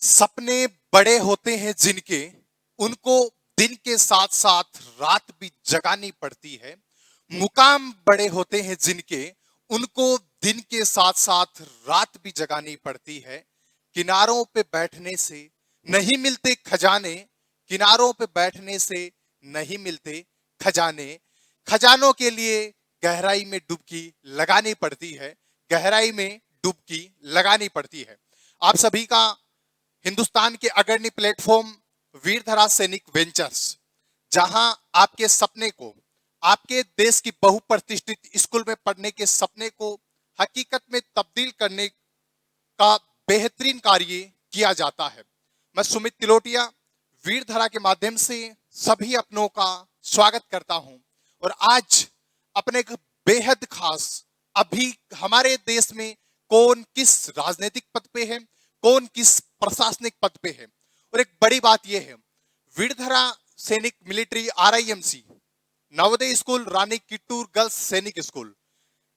सपने बड़े होते हैं जिनके, उनको दिन के साथ साथ रात भी जगानी पड़ती है। मुकाम बड़े होते हैं जिनके, उनको दिन के साथ साथ रात भी जगानी पड़ती है। किनारों पे बैठने से नहीं मिलते खजाने, किनारों पे बैठने से नहीं मिलते खजाने। खजानों के लिए गहराई में डुबकी लगानी पड़ती है, गहराई में डुबकी लगानी पड़ती है। आप सभी का हिंदुस्तान के अग्रणी प्लेटफॉर्म वीरधरा सैनिक वेंचर्स, जहां आपके सपने को, आपके देश की बहुप्रतिष्ठित स्कूल में पढ़ने के सपने को हकीकत में तब्दील करने का बेहतरीन कार्य किया जाता है। मैं सुमित तिलोटिया वीरधरा के माध्यम से सभी अपनों का स्वागत करता हूं और आज अपने एक बेहद खास, अभी हमारे देश में कौन किस राजनीतिक पद पे है, कौन किस प्रशासनिक पद पे है। और एक बड़ी बात यह है, वीरधरा सैनिक मिलिट्री RIMC नवोदय स्कूल रानी किट्टूर गर्ल्स सैनिक स्कूल,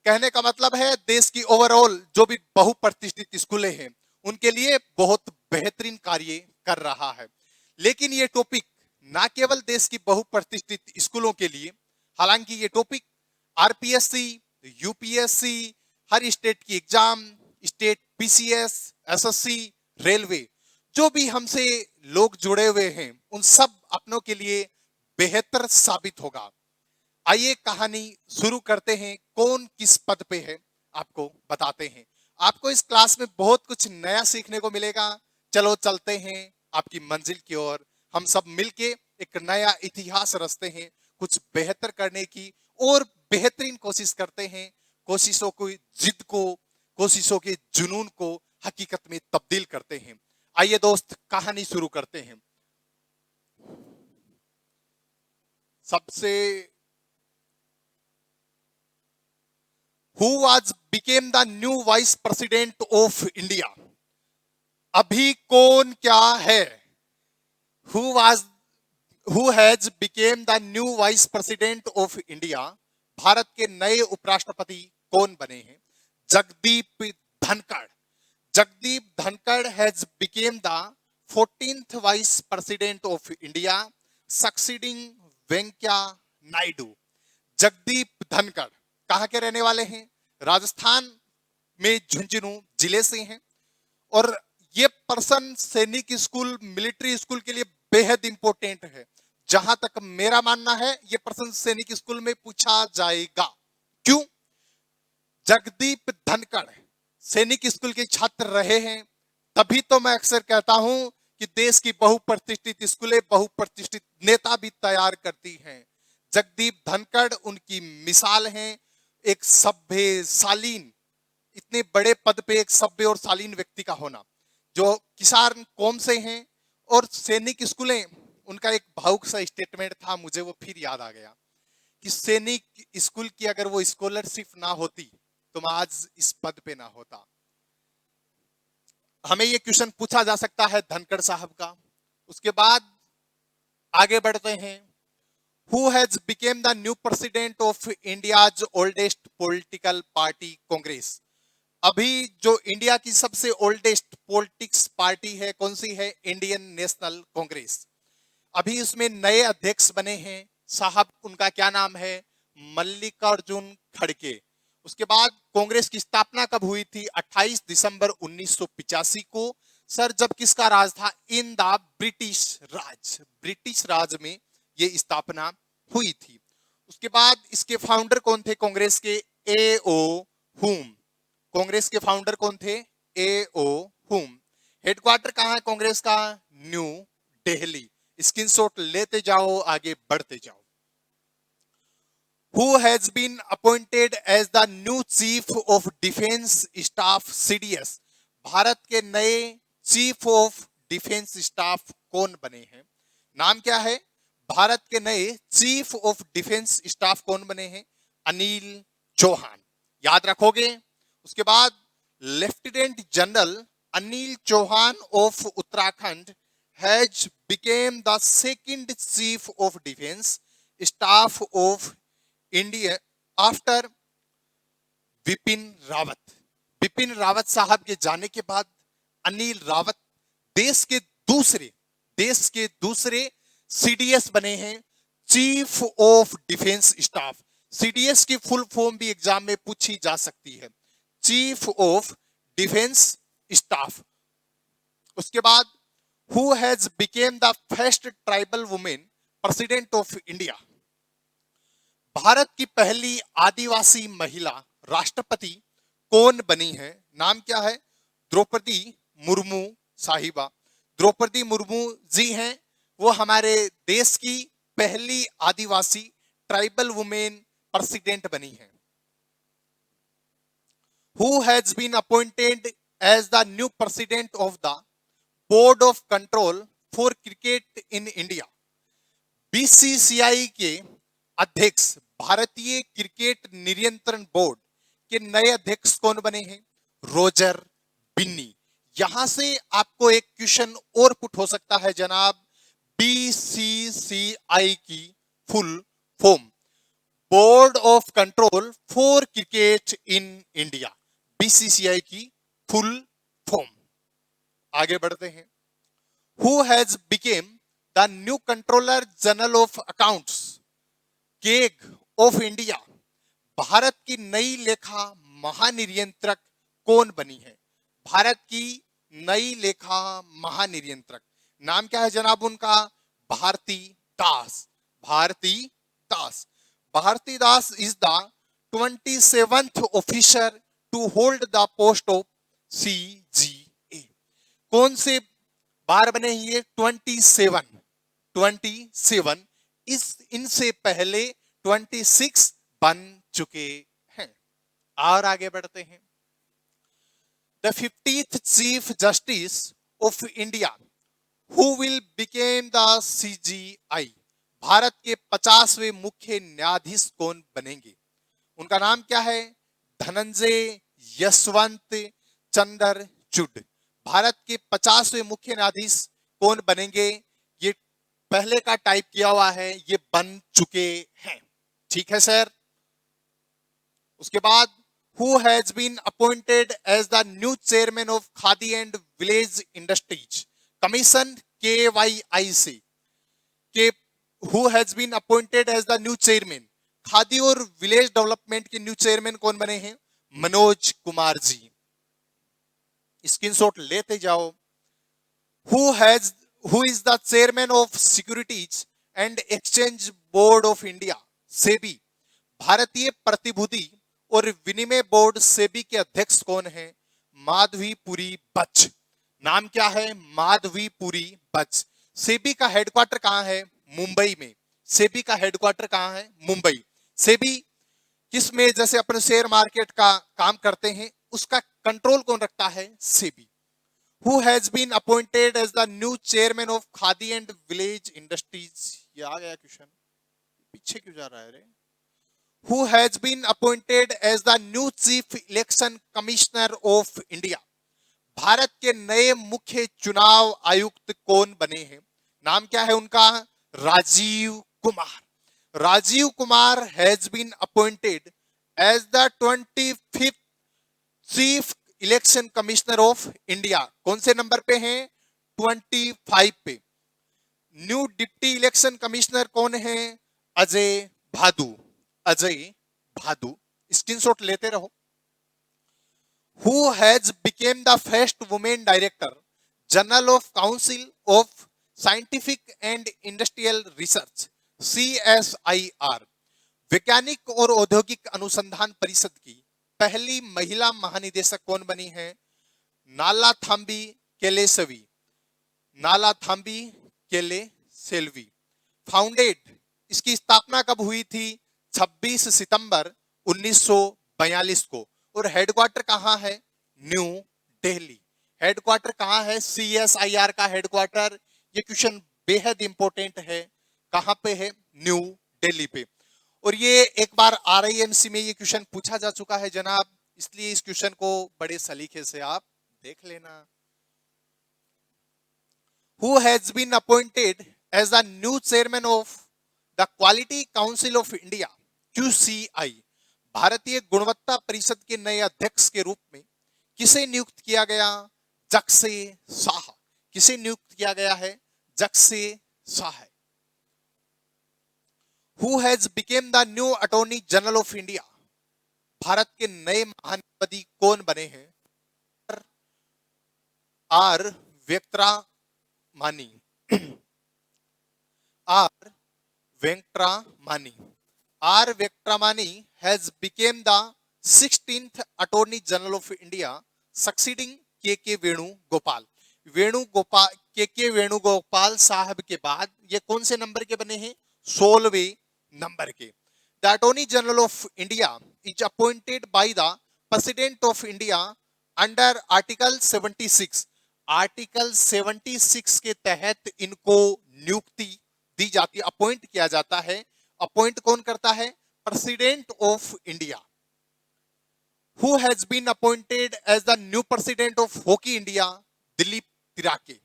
कहने का मतलब है देश की ओवरऑल जो भी बहुप्रतिष्ठित स्कूलें हैं उनके लिए बहुत बेहतरीन कार्य कर रहा है। लेकिन ये टॉपिक ना केवल देश की बहुप्रतिष्ठित स्कूलों के लिए, हालांकि ये टॉपिक RPSC, UPSC, हर स्टेट की exam, state PCS, SSC, railway, जो भी हमसे लोग जुड़े हुए हैं उन सब अपनों के लिए बेहतर साबित होगा। आइए कहानी शुरू करते हैं। कौन किस पद पे है आपको बताते हैं। आपको इस क्लास में बहुत कुछ नया सीखने को मिलेगा। चलो चलते हैं आपकी मंजिल की ओर। हम सब मिलके एक नया इतिहास रचते हैं, कुछ बेहतर करने की और बेहतरीन कोशिश करते हैं। कोशिशों की जिद को, कोशिशों के जुनून को हकीकत में तब्दील करते हैं। आइए दोस्त कहानी शुरू करते हैं। सबसे who was became the new vice president of India? अभी कौन क्या है? who was who has became the new vice president of India? Bharat के नए उपराष्ट्रपति कौन बने हैं? Jagdeep Dhankhar. Jagdeep Dhankhar has became the 14th vice president of India, succeeding Venkaiah Naidu. Jagdeep Dhankhar कहाँ के रहने वाले हैं? राजस्थान में झुंझुनू जिले से हैं और ये पर्सन सैनिक स्कूल, मिलिट्री स्कूल के लिए बेहद इंपॉर्टेंट है। जहां तक मेरा मानना है ये पर्सन सैनिक स्कूल में पूछा जाएगा। क्यों? जगदीप धनखड़ सैनिक स्कूल के छात्र रहे हैं, तभी तो मैं अक्सर कहता हूं कि देश की बहुप्रतिष्ठित स्कूलें बहुप्रतिष्ठित नेता भी तैयार करती हैं। जगदीप धनखड़ उनकी मिसाल हैं। एक सभ्य शालीन, इतने बड़े पद पे एक सभ्य और शालीन व्यक्ति का होना, जो किसान कौम से हैं और सैनिक स्कूलें, उनका एक भावुक सा स्टेटमेंट था, मुझे वो फिर याद आ गया कि सैनिक स्कूल की अगर वो स्कॉलरशिप ना होती तो मैं आज इस पद पे ना होता। हमें ये क्वेश्चन पूछा जा सकता है धनखड़ साहब का। उसके बाद आगे बढ़ते हैं। Who has become the new president of India's oldest political party, Congress? अभी जो इंडिया की सबसे ओल्डेस्ट पॉलिटिक्स पार्टी है कौन सी है? Indian national Congress. अभी उसमें नए अध्यक्ष बने हैं साहब, उनका क्या नाम है? मल्लिकार्जुन खड़गे। उसके बाद कांग्रेस की स्थापना कब हुई थी? 28 दिसंबर 1985 को। सर जब किसका राज था? In the British Raj, British Raj में ये स्थापना हुई थी। उसके बाद इसके फाउंडर कौन थे कांग्रेस के? A.O. हुम। कांग्रेस के फाउंडर कौन थे? A.O. हुम। हेडक्वार्टर कहां है कांग्रेस का? न्यू दिल्ली। स्क्रीनशॉट लेते जाओ, आगे बढ़ते जाओ। Who has been appointed as the new Chief of Defense Staff, CDS? Bharat के नए चीफ ऑफ डिफेंस स्टाफ कौन बने हैं? नाम क्या है? भारत के नए चीफ ऑफ डिफेंस स्टाफ कौन बने हैं? अनिल चौहान। याद रखोगे। उसके बाद lieutenant general Anil Chauhan of Uttarakhand has become the second chief of defence staff of India after Bipin Rawat. Bipin Rawat साहब के जाने के बाद अनिल रावत देश के दूसरे सीडीएस बने हैं, chief of defence staff. CDS की फुल फॉर्म भी एग्जाम में पूछी जा सकती है, चीफ ऑफ डिफेंस स्टाफ। उसके बाद who has become the first tribal women president of India. Bharat की पहली आदिवासी महिला राष्ट्रपति कौन बनी है? नाम क्या है? द्रौपदी मुर्मू साहिबा। द्रौपदी मुर्मू जी हैं, वो हमारे देश की पहली आदिवासी ट्राइबल वुमेन प्रेसिडेंट बनी है। Who has been appointed as the new president of the Board of Control for Cricket in India? BCCI के अध्यक्ष, भारतीय क्रिकेट नियंत्रण बोर्ड के नए अध्यक्ष कौन बने हैं? रोजर बिन्नी। यहां से आपको एक क्वेश्चन और पुट हो सकता है जनाब, बीसीसीआई की full form, board of control for cricket in India, BCCI की फुल फॉर्म। आगे बढ़ते हैं। Who has become the new controller general of accounts, keg of India. Bharat की नई लेखा महानियंत्रक कौन बनी है? भारत की नई लेखा महानियंत्रक नाम क्या है जनाब उनका? Bharti Das. Bharti Das. Bharti Das is the 27th officer to hold the post of CGA. कौन से बार बने ये? 27। इनसे पहले 26 बन चुके हैं। और आगे बढ़ते हैं। The 50th chief justice of India who will became the CGI. Bharat के 50वें मुख्य न्यायाधीश कौन बनेंगे? उनका नाम क्या है? धनंजय यशवंत चंद्रचूड़। भारत के 50वें मुख्य न्यायाधीश कौन बनेंगे? ये पहले का टाइप किया हुआ है, ये बन चुके हैं। ठीक है सर। उसके बाद who has been appointed as the new chairman of Khadi and village industries commission KYIC के who has been appointed as the new chairman, Khadi और विलेज डेवलपमेंट के न्यू चेयरमैन कौन बने हैं? मनोज कुमार जी। स्क्रीनशॉट लेते जाओ। Who is the chairman of securities and exchange board of India, SEBI. भारतीय प्रतिभूति और विनिमय बोर्ड सेबी के अध्यक्ष कौन है? माधवीपुरी बच। नाम क्या है? माधवीपुरी बच। सेबी का हेडक्वार्टर कहां है? मुंबई में। सेबी का हेडक्वार्टर कहां है? मुंबई। सेबी किसमें, जैसे अपने शेयर मार्केट का काम करते हैं, उसका कंट्रोल कौन रखता है? SEBI. Who has been appointed as the new chairman of Khadi and village industries. ये आ गया क्वेश्चन, पीछे क्यों जा रहा है रे? Who has been appointed as the new chief election commissioner of India? Bharat के नए मुख्य चुनाव आयुक्त कौन बने हैं? नाम क्या है उनका? Rajiv Kumar. Rajiv Kumar has been appointed as the 25th chief election commissioner of India. कौन से नंबर पे हैं? 25 पे। न्यू डिप्टी इलेक्शन कमिश्नर कौन है? अजय भादु। अजय भादु। स्क्रीनशॉट लेते रहो। Who has became the first women director general of Council of Scientific and Industrial Research CSIR। वैज्ञानिक और औद्योगिक अनुसंधान परिषद की पहली महिला महानिदेशक कौन बनी है? नालाथाम्बी केलेसवी। नालाथाम्बी केलेसेल्वी। फाउंडेड, इसकी स्थापना कब हुई थी? 26 सितंबर 1942 को। और हेडक्वार्टर कहां है? न्यू दिल्ली। हेडक्वार्टर कहां है? CSIR का हेडक्वार्टर। ये क्वेश्चन बेहद इंपॉर्टेंट है। कहां पे है? न्यू दिल्ली पे। और ये एक बार RIMC में ये क्वेश्चन पूछा जा चुका है जनाब, इसलिए इस क्वेश्चन को बड़े सलीके से आप देख लेना। Who has been appointed as the new chairman of the Quality Council of India QCI? भारतीय गुणवत्ता परिषद के नए अध्यक्ष के रूप में किसे नियुक्त किया गया? जक्से शाह। किसे नियुक्त किया गया है? जगसे शाह है। Who has become the new attorney general of India? Bharat के नए महान्यायाधीश कौन बने हैं? R Venkataramani. R Venkataramani. R Venkataramani has become the 16th Attorney General of India, succeeding के वेणुगोपाल। के वेणुगोपाल साहब के बाद ये कौन से नंबर के बने हैं? 16वें नंबर के। The attorney general of India is appointed by the president of India under article 76। Article 76 के तहत इनको नियुक्ति दी जाती है, अपॉइंट किया जाता है। अपॉइंट कौन करता है? President of India. Who has been appointed as the new president of hockey India? Dilip Tirkey.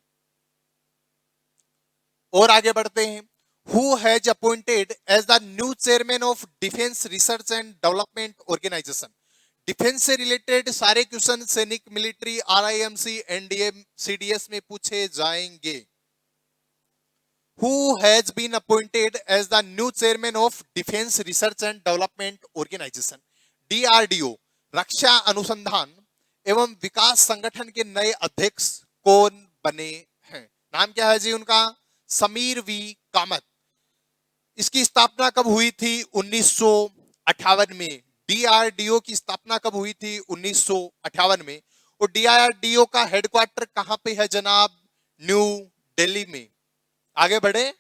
और आगे बढ़ते हैं। Who has appointed as the new chairman of defence research and development organisation? Defence से रिलेटेड सारे क्वेश्चन सैनिक, मिलिट्री, आरआईएमसी, एनडीए, सीडीएस में पूछे जाएंगे। Who has been appointed as the new chairman of Defense Research and Development Organization? DRDO, रक्षा अनुसंधान एवं विकास संगठन के नए अध्यक्ष कौन बने हैं? नाम क्या है जी उनका? समीर वी कामत। इसकी स्थापना कब हुई थी? 1958 में। डीआरडीओ की स्थापना कब हुई थी? 1958 में। और डीआरडीओ का हेडक्वार्टर कहां पे है जनाब? न्यू दिल्ली में। आगे बढ़े।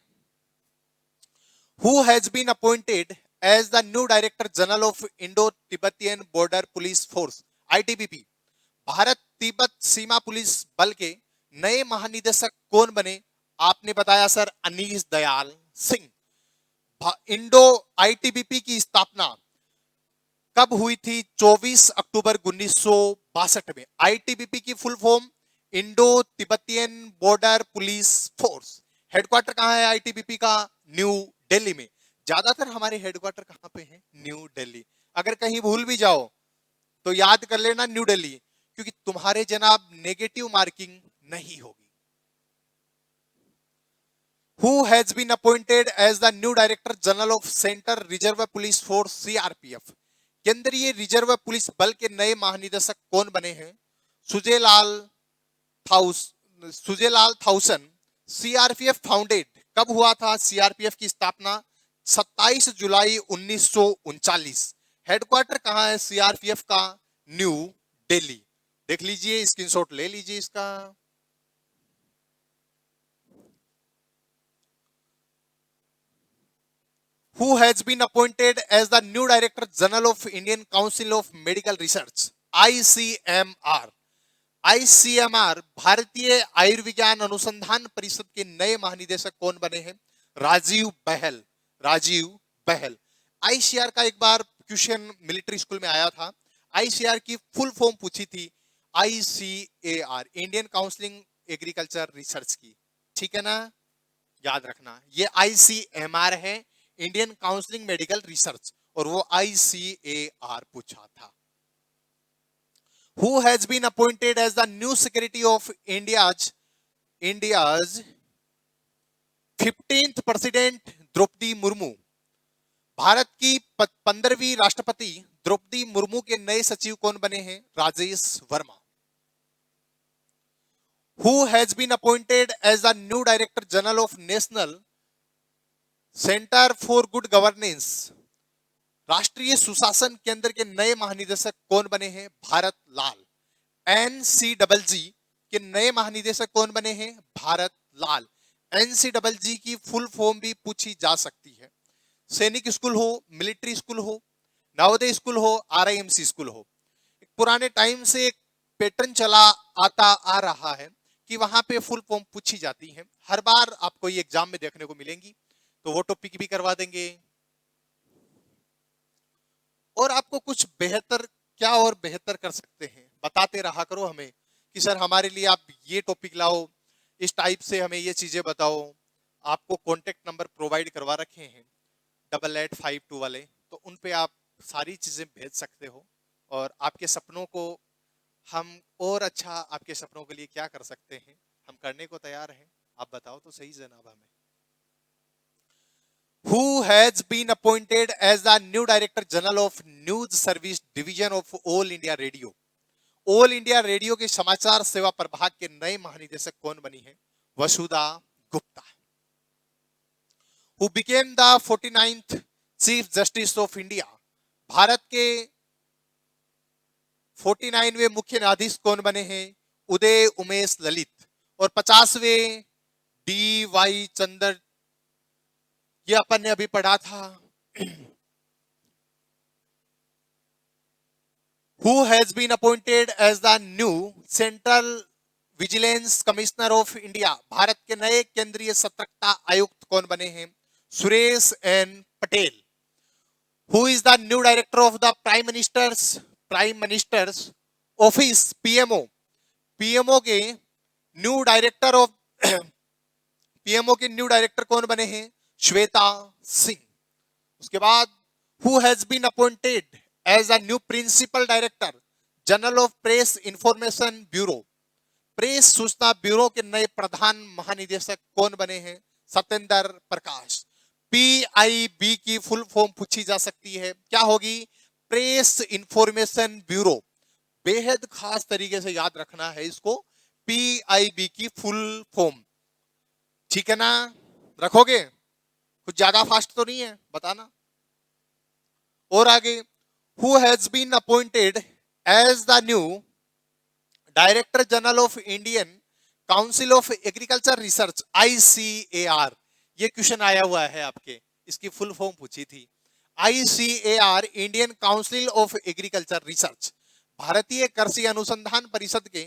Who has been appointed as the new Director General of Indo-Tibetan Border Police Force (ITBP)? Bharat तिब्बत सीमा पुलिस बल के नए महानिदेशक कौन बने? आपने बताया sir, Anish Dayal Singh. Indo ITBP की स्थापना कब हुई थी? 24 अक्टूबर 1962 में। आईटीबीपी की full form Indo Tibetan border police force. Headquarter कहां है आईटीबीपी का? न्यू दिल्ली में। ज्यादातर हमारे हेडक्वार्टर कहां पे है? न्यू दिल्ली। अगर कहीं भूल भी जाओ तो याद कर लेना न्यू दिल्ली, क्योंकि तुम्हारे जनाब नेगेटिव मार्किंग नहीं होगी। Who has been appointed as the new Director General of Central Reserve Police Force (CRPF)? केंद्रीय रिजर्व पुलिस बल के नए महानिदेशक कौन बने हैं? सुजेलाल थाउसन। सीआरपीएफ फाउंडेड कब हुआ था? सीआरपीएफ की स्थापना 27 जुलाई 1939। हेडक्वार्टर कहां है सीआरपीएफ का? न्यू दिल्ली। देख लीजिए, स्क्रीनशॉट ले लीजिए इसका। Who has been appointed as the new Director General of Indian Council of Medical Research (ICMR)? ICMR Bharatiya Ayurvigyan अनुसंधान परिषद के नए महानिदेशक कौन बने हैं? राजीव बहल। राजीव बहल। आईसीआर का एक बार क्वेश्चन मिलिट्री स्कूल में आया था। आईसीआर की फुल फॉर्म पूछी थी ICAR, Indian counselling agriculture research की। ठीक है ना, याद रखना। ये आईसीएमआर है, इंडियन काउंसिलिंग मेडिकल रिसर्च, और वो आईसीएआर पूछा था। Who has been appointed as the new Secretary of India's 15th President Draupadi Murmu? Bharat की 15वीं राष्ट्रपति द्रौपदी मुर्मू के नए सचिव कौन बने हैं? Rajesh Verma. Who has been appointed as the new Director General of National Center for Good Governance? राष्ट्रीय सुशासन केंद्र के नए महानिदेशक कौन बने हैं? भारत लाल। एनसीडबलजी के नए महानिदेशक कौन बने हैं? भारत लाल। एनसीडबलजी की फुल फॉर्म भी पूछी जा सकती है। सैनिक स्कूल हो, मिलिट्री स्कूल हो, नवोदय स्कूल हो, आरआईएमसी स्कूल हो। एक पुराने टाइम से एक पैटर्न चला आता आ रहा है कि वहां पे फुल फॉर्म पूछी जाती है। हर बार आपको ये एग्जाम में देखने को मिलेंगी, तो वो टॉपिक भी करवा देंगे। और आपको कुछ बेहतर, क्या और बेहतर कर सकते हैं, बताते रहा करो हमें कि सर हमारे लिए आप ये टॉपिक लाओ, इस टाइप से हमें ये चीजें बताओ। आपको कॉन्टेक्ट नंबर प्रोवाइड करवा रखे हैं 8852 वाले, तो उन पे आप सारी चीजें भेज सकते हो। और आपके सपनों को हम और अच्छा, आपके सपनों के लिए क्या कर सकते हैं, हम करने को तैयार हैं, आप बताओ तो सही जनाब हमें। Who has been appointed as the new Director General of News Service Division of All India Radio? All India radio के समाचार सेवा प्रभाग के नए महानिदेशक कौन बनी है? वसुधा Gupta. Who became the 49th Chief Justice of India? Bharat के 49वें मुख्य न्यायाधीश कौन बने हैं? उदय उमेश ललित। और 50वें डी वाई चंद्र, ये अपन ने अभी पढ़ा था। Who has been appointed as the new Central Vigilance Commissioner of India? Bharat के नए केंद्रीय सतर्कता आयुक्त कौन बने हैं? Suresh N Patel. Who is the new director of the Prime Minister's Office, PMO? PMO के न्यू डायरेक्टर ऑफ पीएमओ के न्यू डायरेक्टर कौन बने हैं? श्वेता सिंह। उसके बाद Who has been appointed as a new Principal Director General of Press Information Bureau? Press सूचना bureau के नए प्रधान महानिदेशक कौन बने हैं? सत्येंद्र प्रकाश। PIB की फुल फॉर्म पूछी जा सकती है, क्या होगी? Press information bureau. बेहद खास तरीके से याद रखना है इसको, PIB की फुल फॉर्म, ठीक है ना? रखोगे? कुछ ज्यादा फास्ट तो नहीं है, बताना। और आगे, Who has been appointed as the new Director General of Indian Council of Agriculture Research, ICAR? ये क्वेश्चन आया हुआ है आपके, इसकी फुल फॉर्म पूछी थी। ICAR Indian council of agriculture research. भारतीय कृषि अनुसंधान परिषद के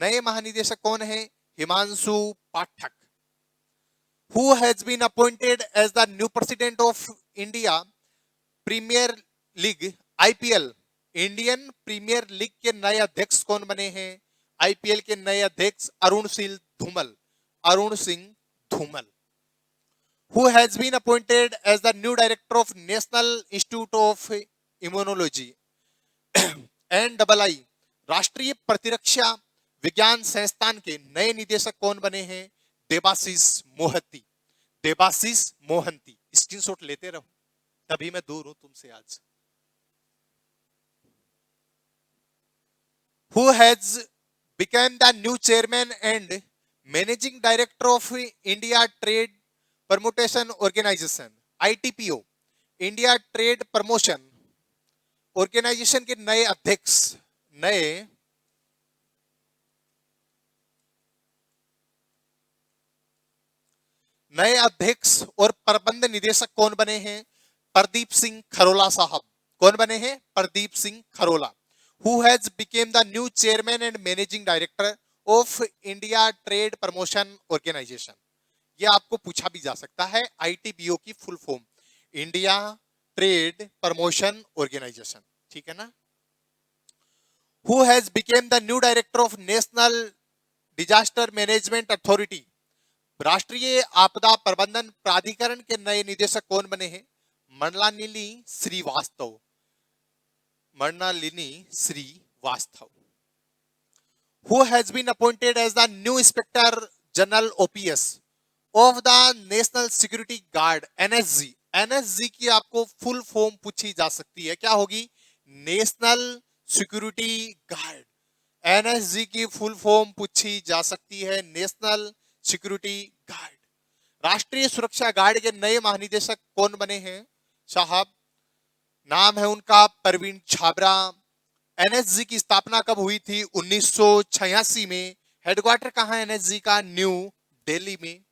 नए महानिदेशक कौन है? हिमांशु पाठक। Who has been appointed as the new President of India Premier League, IPL? Indian premier league के नए अध्यक्ष कौन बने हैं? आईपीएल के नए अध्यक्ष Arun Singh Dhumal. Who has been appointed as the new director of National Institute of Immunology, NII? राष्ट्रीय प्रतिरक्षा विज्ञान संस्थान के नए निदेशक कौन बने हैं? देबाशीष मोहंती। स्क्रीनशॉट लेते रहो, तभी मैं दूर हूं तुमसे आज। Who has become the new chairman and managing director of India Trade Promotion Organization, ITPO? India trade promotion organization के नए अध्यक्ष और प्रबंध निदेशक कौन बने हैं? प्रदीप सिंह खरोला साहब। कौन बने हैं? Pradeep Singh Kharola. Who has become the new chairman and managing director of India Trade Promotion Organization? ये आपको पूछा भी जा सकता है, ITPO की full form India trade promotion organization, ठीक है ना? Who has become the new director of National Disaster Management Authority? राष्ट्रीय आपदा प्रबंधन प्राधिकरण के नए निदेशक कौन बने हैं? Mrinalini Srivastava. Who has been appointed as the new Inspector General OPS of the National Security Guard, NSG? NSG की आपको फुल फॉर्म पूछी जा सकती है, क्या होगी? National security guard. NSG की फुल फॉर्म पूछी जा सकती है, नेशनल सिक्योरिटी गार्ड। राष्ट्रीय सुरक्षा गार्ड के नए महानिदेशक कौन बने हैं साहब? नाम है उनका परवीन छाबरा। एनएसजी की स्थापना कब हुई थी? 1986 में। हेडक्वार्टर कहां है एनएसजी का? न्यू दिल्ली में।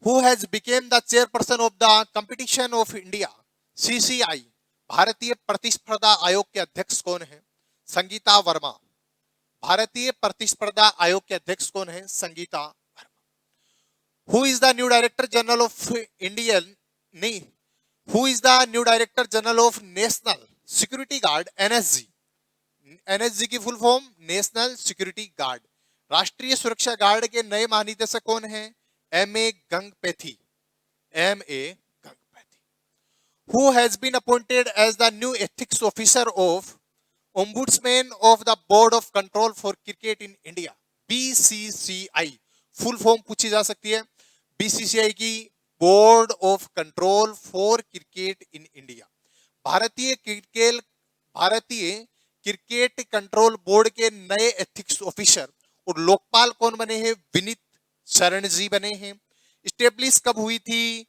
Who has become the chairperson of the Competition of India, CCI? भारतीय प्रतिस्पर्धा आयोग के अध्यक्ष कौन है? संगीता वर्मा। भारतीय प्रतिस्पर्धा आयोग के अध्यक्ष कौन है? Sangeeta Verma. Who is the new Director General of Who is the new Director General of National Security Guard, NSG? NSG की full form national security guard. राष्ट्रीय सुरक्षा गार्ड के नए महानिदेशक कौन हैं? M.A. गंगपैथी। Who has been appointed as the new ethics officer of Ombudsman of the Board of Control for Cricket in India, BCCI full form पूछी जा सकती है। बीसीसीआई की board of control for cricket in India. भारतीय cricket control board के नए ethics officer और लोकपाल कौन बने हैं? विनीत शरण जी बने हैं। स्टेब्लिश कब हुई थी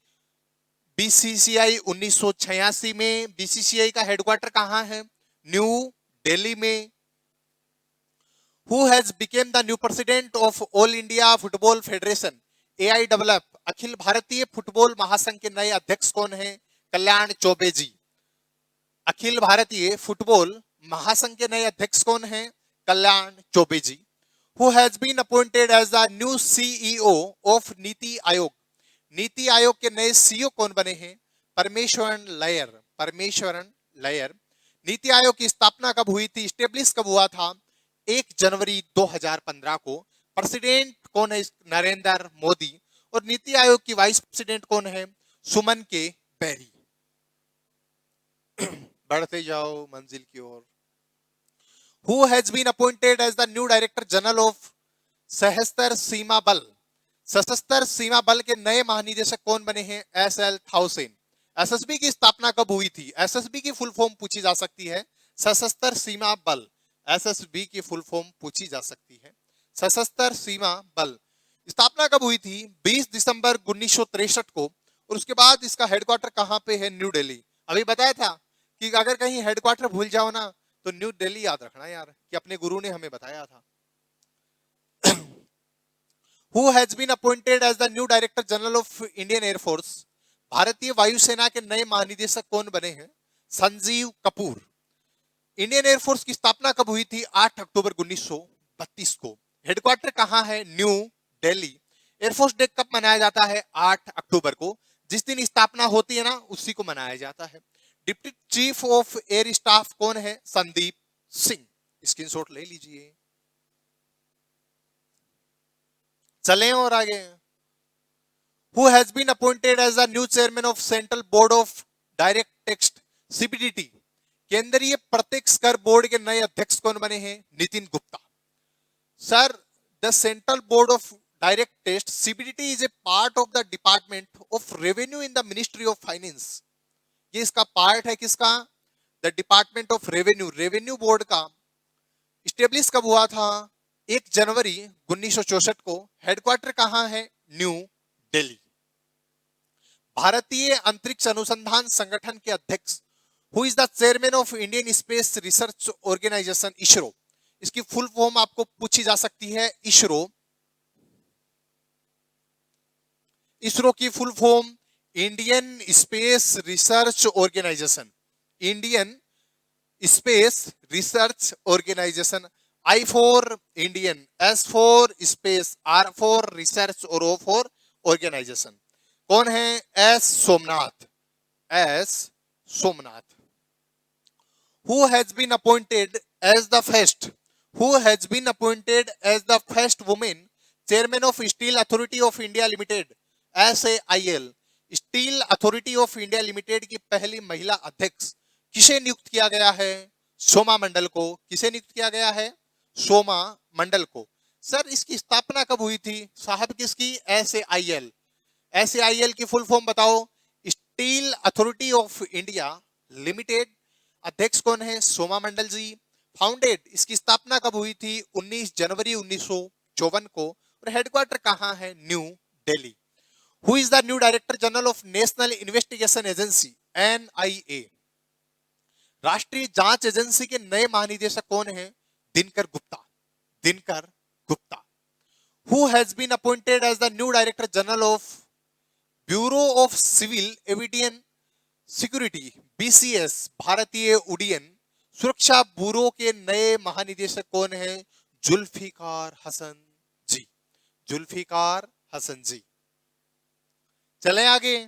बीसीसीआई? 1986 में। बीसीसीआई का हेडक्वार्टर कहां है? न्यू दिल्ली में। Who has become the new president of All India Football Federation AIFF? Akhil Bharatiya football महासंघ के नए अध्यक्ष कौन हैं? कल्याण चौबे जी। अखिल भारतीय फुटबॉल महासंघ के नए अध्यक्ष कौन हैं? कल्याण चौबे जी। Who has been appointed as the new CEO of NITI Aayog? NITI Aayog के नए सीईओ कौन बने हैं? परमेश्वरन लयर। परमेश्वरन लयर। नीति आयोग की स्थापना कब हुई थी? स्टेब्लिश कब हुआ था? 1 जनवरी 2015 को। प्रेसिडेंट कौन है? नरेंद्र मोदी। और नीति आयोग की वाइस प्रेसिडेंट कौन है? सुमन के बेरी। बढ़ते जाओ मंजिल की ओर। Who has been appointed as the new Director General of सशस्त्र सीमा बल? सशस्त्र सीमा बल के नए महानिदेशक कौन बने हैं? एसएल थाउसेन। एसएसबी की स्थापना कब हुई थी? एसएसबी की फुल फॉर्म पूछी जा सकती है। सशस्त्र सीमा बल। एसएसबी की फुल फॉर्म पूछी जा सकती है। सशस्त्र सीमा बल स्थापना कब हुई थी? 20 दिसंबर 1963 को। और उसके बाद इसका हेडक्वार्टर कहां पे है? न्यू दिल्ली। अभी बताया था कि अगर कहीं हेडक्वार्टर भूल जाओ ना तो न्यू दिल्ली याद रखना यार, कि अपने गुरु ने हमें बताया था। Who has been appointed as the new Director General of Indian Air Force? भारतीय वायुसेना के नए महानिदेशक कौन बने हैं? संजीव कपूर। इंडियन एयरफोर्स की स्थापना कब हुई थी? 8 अक्टूबर 1932 को। हेडक्वार्टर कहां है? न्यू दिल्ली। एयरफोर्स डे कब मनाया जाता है? 8 अक्टूबर को। जिस दिन स्थापना होती है ना उसी को मनाया जाता है। Deputy chief of air staff कौन है? संदीप सिंह। स्क्रीनशॉट ले लीजिए। चलें और आगे। Who has been appointed as the new chairman of Central Board of Direct Tax CBDT? केंद्रीय प्रत्यक्ष कर बोर्ड के नए अध्यक्ष कौन बने हैं? Nitin Gupta. Sir, the central board of direct test CBDT is a part of the department of revenue in the ministry of finance. ये इसका पार्ट है किसका? The department of revenue. Revenue board का स्टेब्लिश कब हुआ था? 1 जनवरी 1964 को। हेडक्वार्टर कहां है? न्यू दिल्ली। भारतीय अंतरिक्ष अनुसंधान संगठन के अध्यक्ष who is the chairman of Indian space research organization ISRO? इसकी फुल फॉर्म आपको पूछी जा सकती है। इसरो। इसरो की full form Indian space research organization. Indian space research organization. I for Indian, S for space, R for research और O for organization। कौन है? S Somnath. S Somnath. Who has been appointed as the first? Who has been appointed as the first woman chairman of Steel Authority of India Limited? SAIL। Steel authority of India limited की पहली महिला अध्यक्ष किसे नियुक्त किया गया है? सोमा मंडल को। किसे नियुक्त किया गया है? सोमा मंडल को। सर, इसकी स्थापना कब हुई थी? साहब किसकी? एसएआईएल। एसएआईएल की फुल फॉर्म बताओ। Steel authority of India limited. अध्यक्ष कौन है? सोमा मंडल जी। फाउंडेड, इसकी स्थापना कब हुई थी? 19 जनवरी 1954 को। और हेडक्वार्टर कहां है? New Delhi. Who is the new director general of national investigation agency NIA? राष्ट्रीय जांच एजेंसी के नए महानिदेशक कौन है? Dinkar Gupta. Dinkar Gupta. Who has been appointed as the new Director General of Bureau of Civil Aviation Security BCS? भारतीय उड्डयन सुरक्षा ब्यूरो के नए महानिदेशक कौन है? जुल्फिकार हसन जी। जुल्फिकार हसन जी। चलें आगे।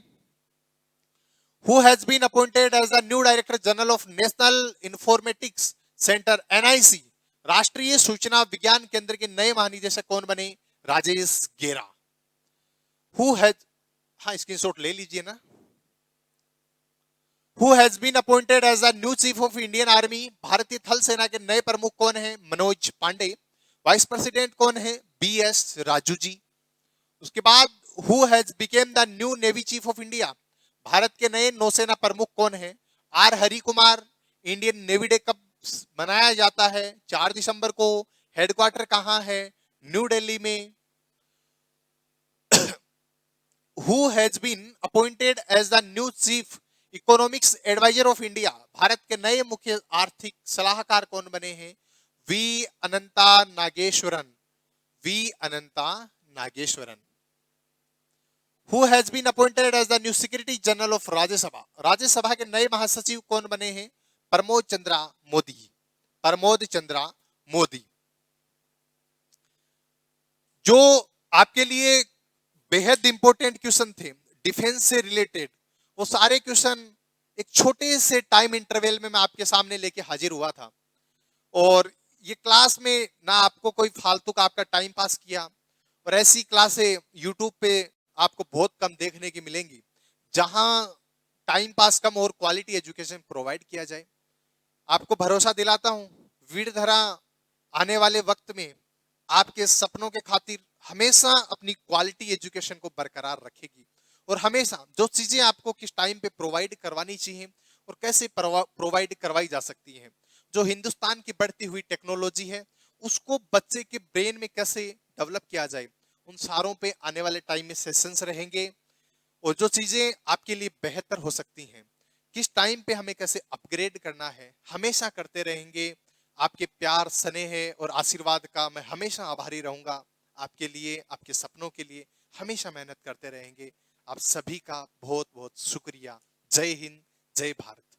Who has been appointed as the new Director General of National Informatics Center NIC? राष्ट्रीय सूचना विज्ञान केंद्र के नए महानिदेशक कौन बने? राजेश गेरा। Who has, हाँ स्क्रीनशॉट ले लीजिए ना। Who has been appointed as the new Chief of Indian Army? भारतीय थल सेना के नए प्रमुख कौन हैं? मनोज पांडे। वाइस प्रेसिडेंट कौन है? BS राजू जी। उसके बाद who has become the new navy chief of India, Bharat के नए नौसेना प्रमुख कौन है? R Hari Kumar. Indian navy day कब मनाया जाता है? 4 दिसंबर को। हेडक्वार्टर कहां है? न्यू दिल्ली में। Who has been appointed as the new chief economics adviser of India, Bharat के नए मुख्य आर्थिक सलाहकार कौन बने हैं? V Anantha Nageswaran. V Anantha Nageswaran. Who has been appointed as the new secretary general of Rajya Sabha, Rajya Sabha के नए महासचिव कौन बने हैं? प्रमोद चंद्रा मोदी। प्रमोद चंद्रा मोदी। जो आपके लिए बेहद इंपॉर्टेंट क्वेश्चन थे डिफेंस से रिलेटेड, वो सारे क्वेश्चन एक छोटे से टाइम इंटरवल में मैं आपके सामने लेके हाजिर हुआ था। और ये क्लास में ना आपको कोई फालतू का आपका टाइम पास किया, और ऐसी क्लासें यूट्यूब पे आपको बहुत कम देखने की मिलेंगी जहां टाइम पास कम और क्वालिटी एजुकेशन प्रोवाइड किया जाए। आपको भरोसा दिलाता हूं वीरधरा आने वाले वक्त में आपके सपनों के खातिर हमेशा अपनी क्वालिटी एजुकेशन को बरकरार रखेगी, और हमेशा जो चीजें आपको किस टाइम पे प्रोवाइड करवानी चाहिए और कैसे प्रोवाइड करवाई जा सकती हैं, जो हिंदुस्तान की बढ़ती हुई टेक्नोलॉजी है उसको बच्चे के ब्रेन में कैसे डेवलप किया जाए, उन सारों पे आने वाले टाइम में सेशंस रहेंगे। और जो चीजें आपके लिए बेहतर हो सकती हैं, किस टाइम पे हमें कैसे अपग्रेड करना है, हमेशा करते रहेंगे। आपके प्यार, स्नेह और आशीर्वाद का मैं हमेशा आभारी रहूंगा। आपके लिए, आपके सपनों के लिए हमेशा मेहनत करते रहेंगे। आप सभी का बहुत बहुत शुक्रिया। जय हिंद, जय भारत।